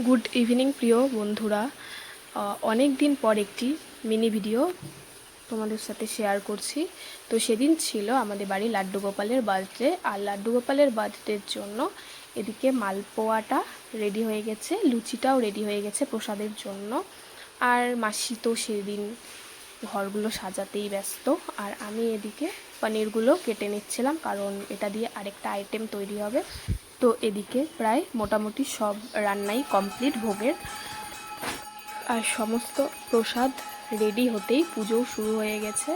Good evening প্রিয় বন্ধুরা। অনেক দিন পর একটি মিনি ভিডিও তোমাদের সাথে শেয়ার করছি। তো সেদিন ছিল আমাদের বাড়ি লাড্ডু গোপালের বার্থডে, আর লাড্ডু গোপালের বার্থডের জন্য এদিকে মালপোয়াটা রেডি হয়ে গেছে, লুচিটাও রেডি হয়ে গেছে প্রসাদের জন্য। আর মাসি তো সেদিন ঘরগুলো সাজাতেই ব্যস্ত, আর আমি এদিকে পনিরগুলো কেটে নিচ্ছিলাম, কারণ এটা দিয়ে আরেকটা আইটেম তৈরি হবে। তো এদিকে প্রায় মোটামুটি সব রান্নাই কমপ্লিট ভোগের, আর সমস্ত প্রসাদ রেডি হতেই পুজোও শুরু হয়ে গেছে।